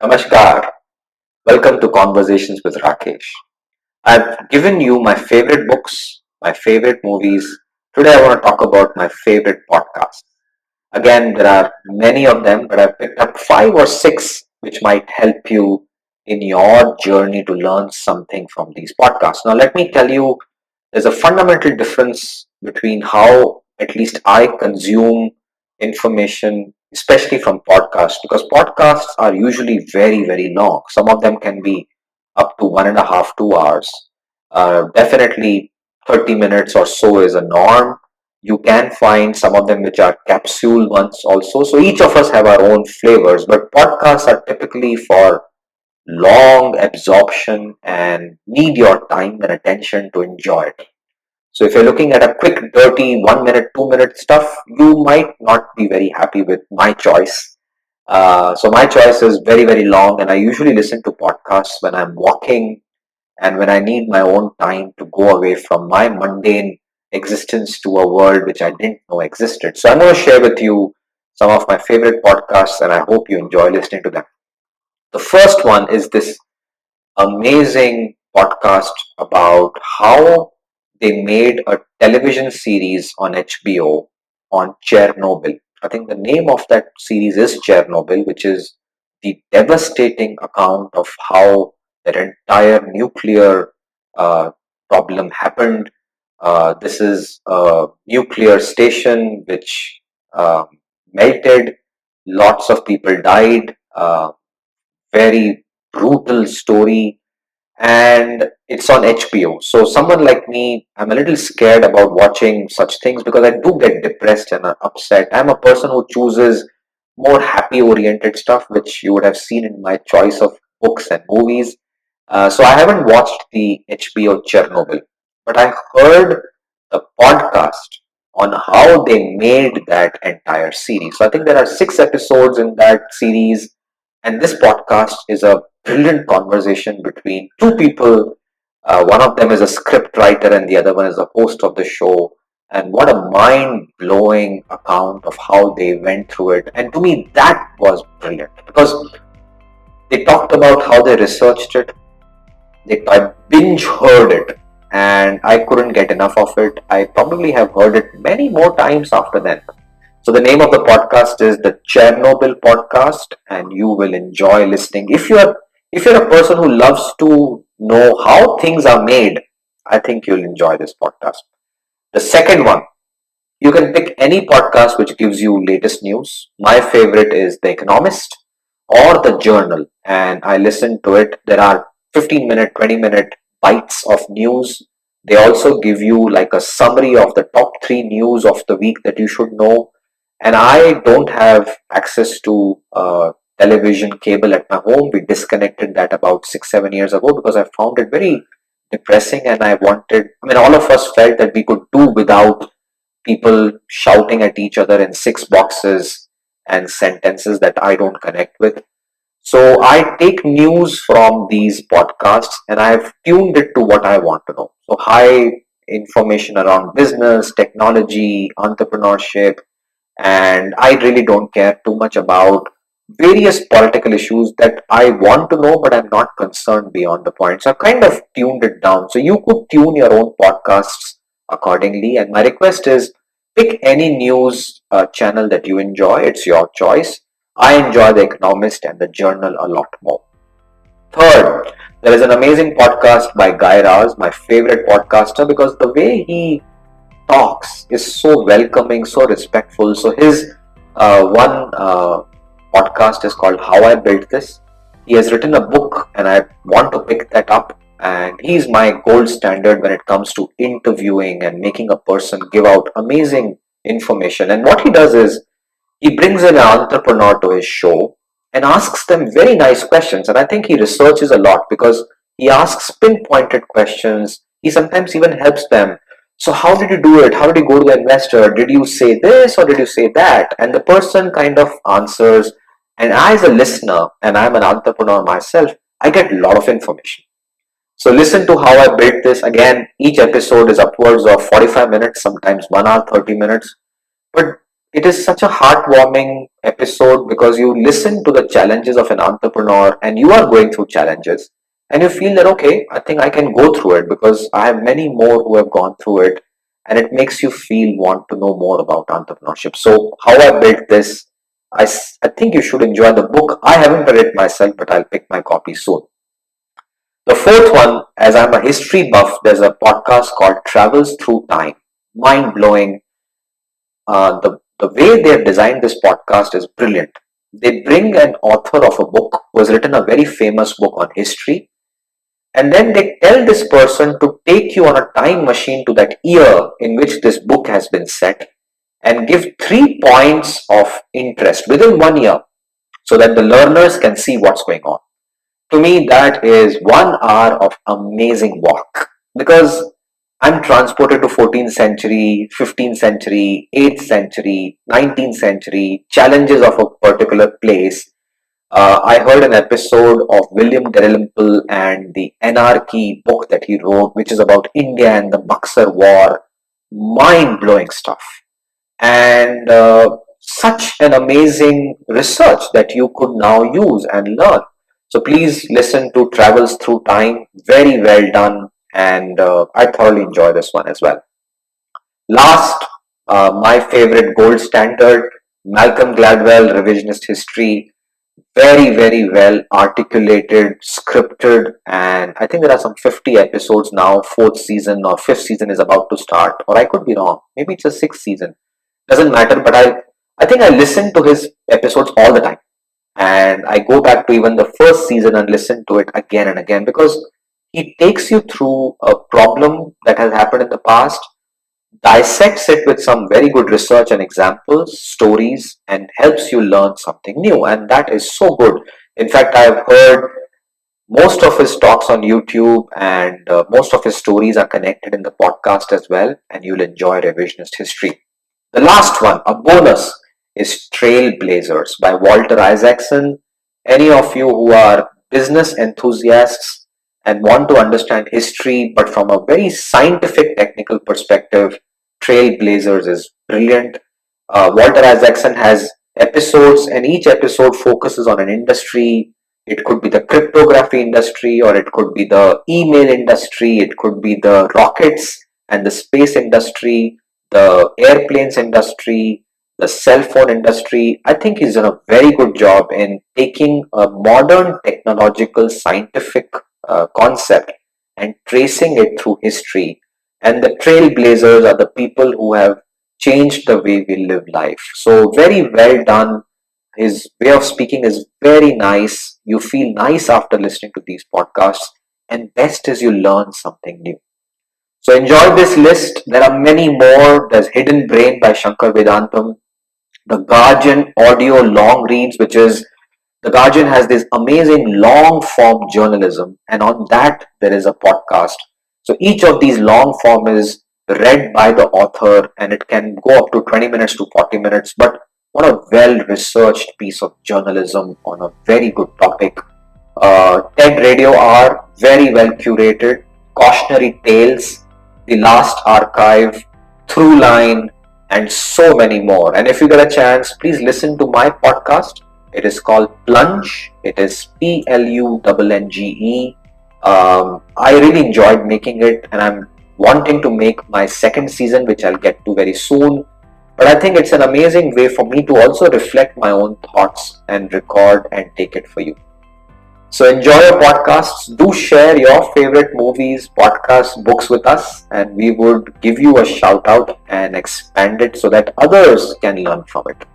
Namaskar. Welcome to Conversations with Rakesh. I've given you my favorite books, my favorite movies. Today I want to talk about my favorite podcast. Again, there are many of them, but I've picked up five or six which might help you in your journey to learn something from these podcasts. Now, let me tell you, there's a fundamental difference between how at least I consume information, especially from podcasts, because podcasts are usually very, very long. Some of them can be up to 1.5, 2 hours. Definitely 30 minutes or so is a norm. You can find some of them which are capsule ones also. So each of us have our own flavors, but podcasts are typically for long absorption and need your time and attention to enjoy it. So if you're looking at a quick, dirty 1 minute, 2 minute stuff, you might not be very happy with my choice. So my choice is very, very long, and I usually listen to podcasts when I'm walking and when I need my own time to go away from my mundane existence to a world which I didn't know existed. So I'm going to share with you some of my favorite podcasts, and I hope you enjoy listening to them. The first one is this amazing podcast about how they made a television series on HBO on Chernobyl. I think the name of that series is Chernobyl, which is the devastating account of how their entire nuclear uh, problem happened. This is a nuclear station which melted, lots of people died. Very brutal story, and it's on HBO. So someone like me, I'm a little scared about watching such things because I do get depressed and upset. I'm a person who chooses more happy oriented stuff, which you would have seen in my choice of books and movies. So I haven't watched the HBO Chernobyl, but I heard the podcast on how they made that entire series. So I think there are 6 episodes in that series, and this podcast is a brilliant conversation between two people. One of them is a script writer, and the other one is a host of the show. And what a mind blowing account of how they went through it. And to me, that was brilliant because they talked about how they researched it. I binge heard it, and I couldn't get enough of it. I probably have heard it many more times after that. So the name of the podcast is the Chernobyl podcast, and you will enjoy listening. If you're a person who loves to know how things are made, I think you'll enjoy this podcast. The second one, you can pick any podcast which gives you latest news. My favorite is The Economist or The Journal, and I listen to it. There are 15-minute, 20-minute bites of news. They also give you like a summary of the top three news of the week that you should know. And I don't have access to television cable at my home. We disconnected that about 6, 7 years ago because I found it very depressing, and all of us felt that we could do without people shouting at each other in six boxes and sentences that I don't connect with. So I take news from these podcasts and I've tuned it to what I want to know. So high information around business, technology, entrepreneurship, and I really don't care too much about various political issues that I want to know, but I'm not concerned beyond the point. So I've kind of tuned it down. So you could tune your own podcasts accordingly. And my request is pick any news channel that you enjoy. It's your choice. I enjoy The Economist and The Journal a lot more. Third, there is an amazing podcast by Guy Raz, my favorite podcaster, because the way he talks is so welcoming, so respectful. So his one podcast is called How I Built This. He has written a book, and I want to pick that up. And he's my gold standard when it comes to interviewing and making a person give out amazing information. And what he does is he brings in an entrepreneur to his show and asks them very nice questions. And I think he researches a lot because he asks pinpointed questions. He sometimes even helps them. So, how did you do it? How did you go to the investor? Did you say this or did you say that? And the person kind of answers. And I, as a listener, and I'm an entrepreneur myself, I get a lot of information. So, listen to How I Built This. Again, each episode is upwards of 45 minutes, sometimes 1 hour, 30 minutes. But it is such a heartwarming episode because you listen to the challenges of an entrepreneur and you are going through challenges and you feel that, okay, I think I can go through it because I have many more who have gone through it, and it makes you feel want to know more about entrepreneurship. So how I built this, I think you should enjoy the book. I haven't read it myself, but I'll pick my copy soon. The fourth one, as I'm a history buff, there's a podcast called Travels Through Time. Mind blowing. The way they have designed this podcast is brilliant. They bring an author of a book who has written a very famous book on history, and then they tell this person to take you on a time machine to that year in which this book has been set and give 3 points of interest within 1 year so that the learners can see what's going on. To me, that is 1 hour of amazing walk because I'm transported to 14th century, 15th century, 8th century, 19th century, challenges of a particular place. I heard an episode of William Dalrymple and the Anarchy book that he wrote, which is about India and the Buxar War. Mind blowing stuff. And such an amazing research that you could now use and learn. So please listen to Travels Through Time. Very well done. And I thoroughly enjoy this one as well. Last, my favorite gold standard, Malcolm Gladwell, Revisionist History. Very, very well articulated, scripted, and I think there are some 50 episodes now. Fourth season or fifth season is about to start, or I could be wrong. Maybe it's a sixth season. Doesn't matter, but I think I listen to his episodes all the time, and I go back to even the first season and listen to it again and again because he takes you through a problem that has happened in the past, dissects it with some very good research and examples, stories, and helps you learn something new. And that is so good. In fact, I've heard most of his talks on YouTube, and most of his stories are connected in the podcast as well. And you'll enjoy Revisionist History. The last one, a bonus, is Trailblazers by Walter Isaacson. Any of you who are business enthusiasts and want to understand history but from a very scientific technical perspective, Trailblazers is brilliant. Walter Isaacson has episodes, and each episode focuses on an industry. It could be the cryptography industry, or it could be the email industry, it could be the rockets and the space industry, the airplanes industry, the cell phone industry. I think he's done a very good job in taking a modern technological scientific concept and tracing it through history. And the trailblazers are the people who have changed the way we live life. So very well done. His way of speaking is very nice. You feel nice after listening to these podcasts, and best is you learn something new. So enjoy this list. There are many more. There's Hidden Brain by Shankar Vedantam, the Guardian audio long reads, which is the Guardian has this amazing long form journalism, and on that there is a podcast. So each of these long form is read by the author, and it can go up to 20 minutes to 40 minutes. But what a well researched piece of journalism on a very good topic. TED Radio Hour, very well curated. Cautionary Tales, The Last Archive, Throughline, and so many more. And if you get a chance, please listen to my podcast. It is called Plunge. It is Plunge. I really enjoyed making it, and I'm wanting to make my second season, which I'll get to very soon. But I think it's an amazing way for me to also reflect my own thoughts and record and take it for you. So enjoy your podcasts. Do share your favorite movies, podcasts, books with us, and we would give you a shout out and expand it so that others can learn from it.